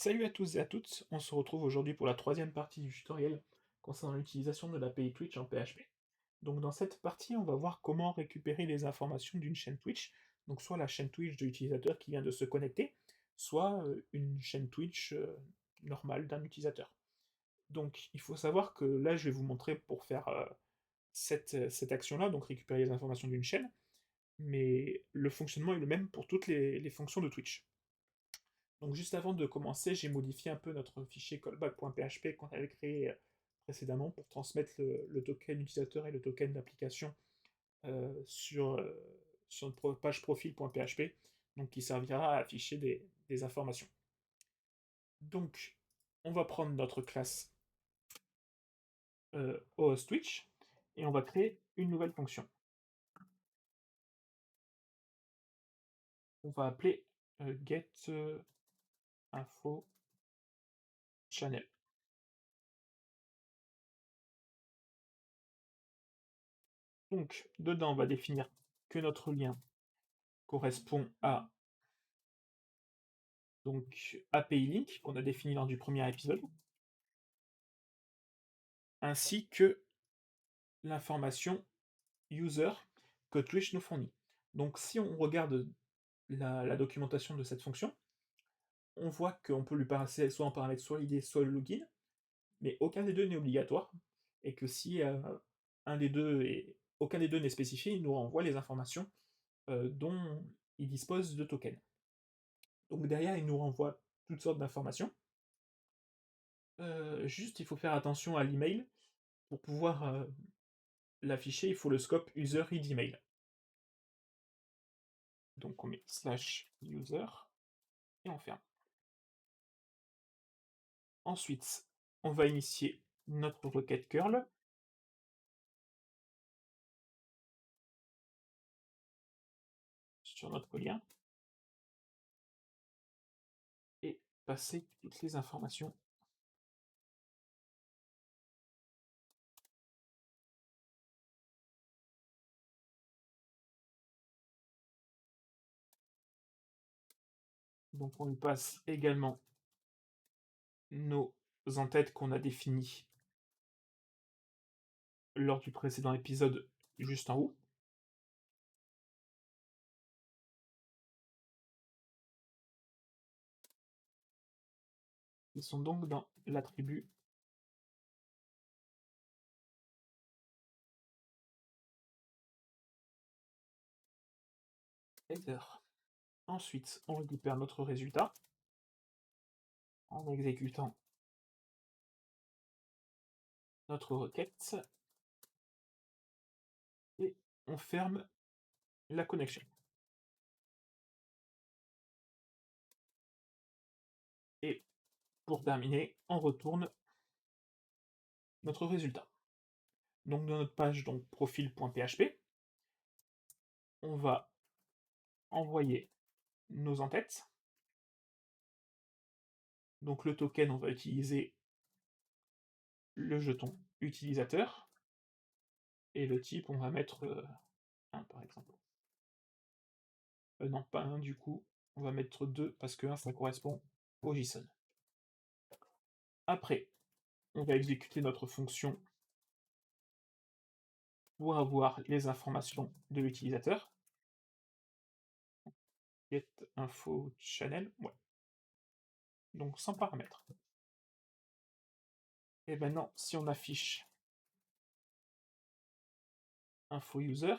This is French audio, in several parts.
Salut à tous et à toutes, on se retrouve aujourd'hui pour la troisième partie du tutoriel concernant l'utilisation de l'API Twitch en PHP. Donc dans cette partie, on va voir comment récupérer les informations d'une chaîne Twitch, donc soit la chaîne Twitch de l'utilisateur qui vient de se connecter, soit une chaîne Twitch normale d'un utilisateur. Donc il faut savoir que là, je vais vous montrer pour faire cette action-là, donc récupérer les informations d'une chaîne, mais le fonctionnement est le même pour toutes les fonctions de Twitch. Donc juste avant de commencer, j'ai modifié un peu notre fichier callback.php qu'on avait créé précédemment pour transmettre le token utilisateur et le token d'application sur notre page profil.php, donc qui servira à afficher des informations. Donc, on va prendre notre classe host Twitch et on va créer une nouvelle fonction. On va appeler get info channel. Donc, dedans, on va définir que notre lien correspond à donc API Link qu'on a défini lors du premier épisode, ainsi que l'information user que Twitch nous fournit. Donc si on regarde la documentation de cette fonction, on voit qu'on peut lui passer soit en paramètre soit l'ID, soit le login, mais aucun des deux n'est obligatoire, et que si aucun des deux n'est spécifié, il nous renvoie les informations dont il dispose de tokens. Donc derrière, il nous renvoie toutes sortes d'informations. Juste, il faut faire attention à l'email. Pour pouvoir l'afficher, il faut le scope user id email. Donc on met /user et on ferme. Ensuite, on va initier notre requête curl. Sur notre lien et passer toutes les informations. Donc on lui passe également nos entêtes qu'on a définies lors du précédent épisode juste en haut. Ils sont donc dans l'attribut header. Ensuite, on récupère notre résultat en exécutant notre requête et on ferme la connexion. Et pour terminer, on retourne notre résultat. Donc dans notre page profil.php, on va envoyer nos entêtes. Donc le token, on va utiliser le jeton utilisateur. Et le type, on va mettre 1 par exemple. Non, pas 1 du coup, on va mettre 2 parce que 1 ça correspond au JSON. Après, on va exécuter notre fonction pour avoir les informations de l'utilisateur. Get info channel, ouais. Donc sans paramètres. Et maintenant, si on affiche info user,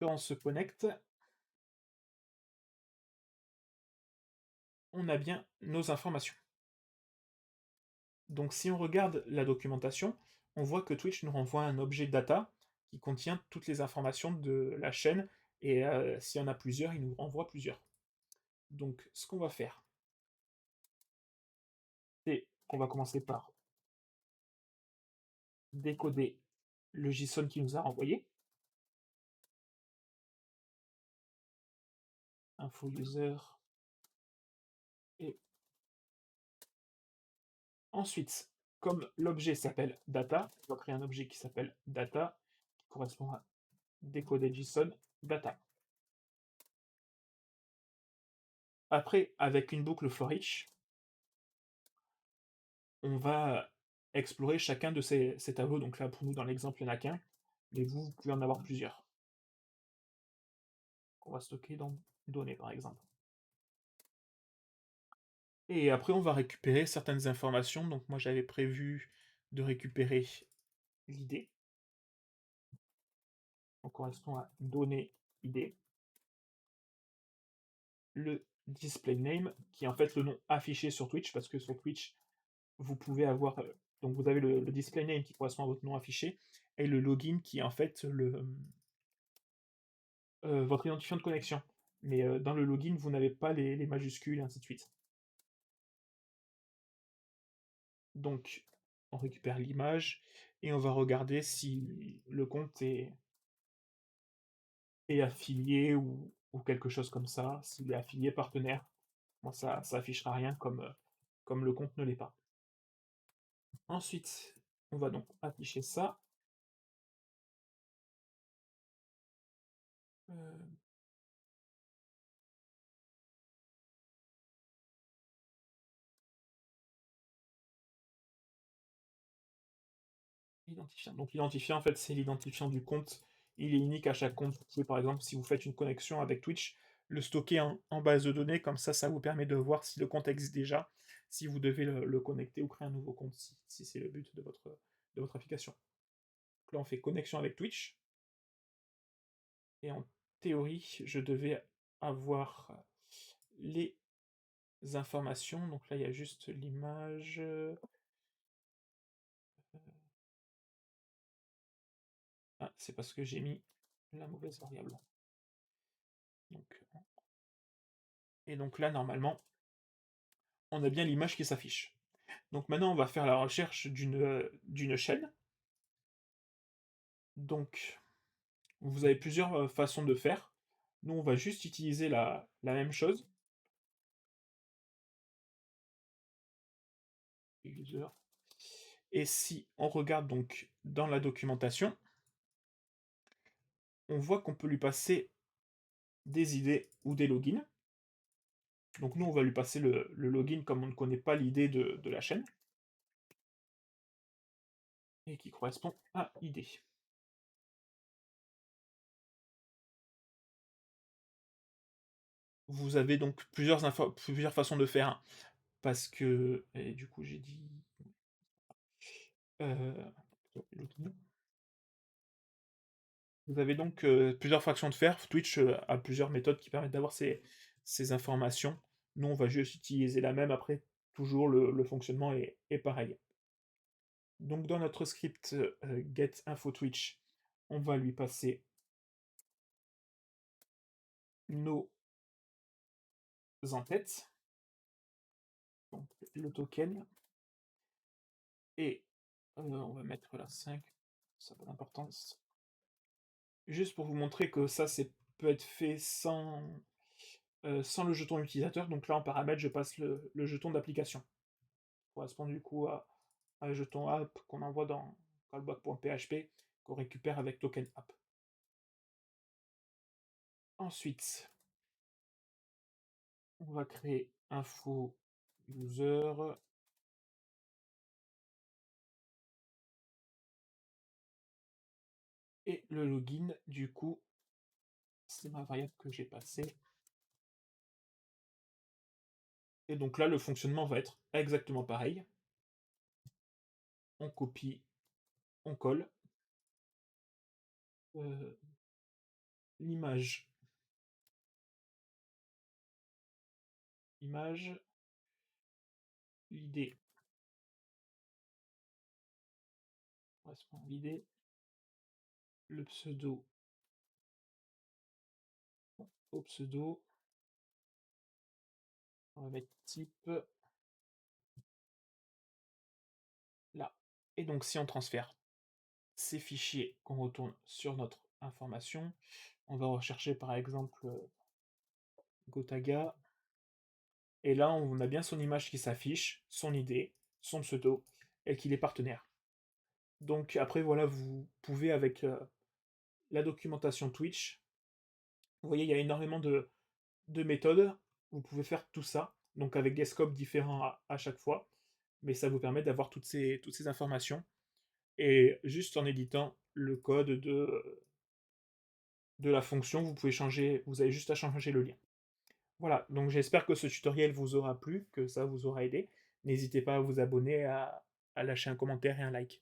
quand on se connecte, on a bien nos informations. Donc si on regarde la documentation, on voit que Twitch nous renvoie un objet data qui contient toutes les informations de la chaîne, et s'il y en a plusieurs, il nous renvoie plusieurs. Donc ce qu'on va faire, c'est qu'on va commencer par décoder le JSON qu'il nous a renvoyé. Info user. Et ensuite, comme l'objet s'appelle data, on va créer un objet qui s'appelle data, qui correspond à décoder JSON data. Après, avec une boucle for each, on va explorer chacun de ces tableaux. Donc là, pour nous, dans l'exemple, il n'y en a qu'un, mais vous pouvez en avoir plusieurs. On va stocker dans données, par exemple. Et après, on va récupérer certaines informations. Donc moi, j'avais prévu de récupérer l'idée. On correspond à données ID. Le display name, qui est en fait le nom affiché sur Twitch, parce que sur Twitch, vous pouvez avoir. Donc vous avez le display name qui correspond à votre nom affiché, et le login qui est en fait votre identifiant de connexion. Mais dans le login, vous n'avez pas les majuscules et ainsi de suite. Donc, on récupère l'image et on va regarder si le compte est affilié ou quelque chose comme ça. S'il est affilié partenaire, moi ça affichera rien comme le compte ne l'est pas. Ensuite, on va donc afficher ça. Euh, Identifiant. Donc l'identifiant, en fait, c'est l'identifiant du compte. Il est unique à chaque compte. Vous pouvez, par exemple, si vous faites une connexion avec Twitch, le stocker en base de données. Comme ça vous permet de voir si le compte existe déjà, si vous devez le connecter ou créer un nouveau compte, si c'est le but de votre application. Donc là, on fait connexion avec Twitch. Et en théorie, je devais avoir les informations. Donc là, il y a juste l'image. Ah, c'est parce que j'ai mis la mauvaise variable. Donc, et donc là, normalement, on a bien l'image qui s'affiche. Donc maintenant, on va faire la recherche d'une chaîne. Donc, vous avez plusieurs façons de faire. Nous, on va juste utiliser la même chose. Et si on regarde donc dans la documentation, on voit qu'on peut lui passer des idées ou des logins. Donc nous, on va lui passer le login comme on ne connaît pas l'idée de la chaîne. Et qui correspond à ID. Vous avez donc plusieurs façons de faire, hein, parce que... Et du coup, j'ai dit... Vous avez donc plusieurs fractions de fer. Twitch a plusieurs méthodes qui permettent d'avoir ces informations. Nous, on va juste utiliser la même. Après, toujours le fonctionnement est pareil. Donc, dans notre script get info Twitch, on va lui passer nos en-têtes, donc le token, et on va mettre là 5, ça n'a pas d'importance. Juste pour vous montrer que ça peut être fait sans le jeton utilisateur. Donc là, en paramètre, je passe le jeton d'application. Correspond du coup à un jeton app qu'on envoie dans callback.php qu'on récupère avec token app. Ensuite, on va créer info user et le login, du coup, c'est ma variable que j'ai passée. Et donc là, le fonctionnement va être exactement pareil. On copie, on colle l'image, l'idée, correspond à l'idée, le pseudo au pseudo, on va mettre type là. Et donc si on transfère ces fichiers qu'on retourne sur notre information, on va rechercher par exemple Gotaga, et là on a bien son image qui s'affiche, son idée, son pseudo, et qu'il est partenaire. Donc après voilà, vous pouvez avec la documentation Twitch Vous voyez, il y a énormément de méthodes. Vous pouvez faire tout ça, donc avec des scopes différents à chaque fois, mais ça vous permet d'avoir toutes ces informations et juste en éditant le code de la fonction, vous avez juste à changer le lien. Voilà, donc j'espère que ce tutoriel vous aura plu, que ça vous aura aidé. N'hésitez pas à vous abonner, à lâcher un commentaire et un like.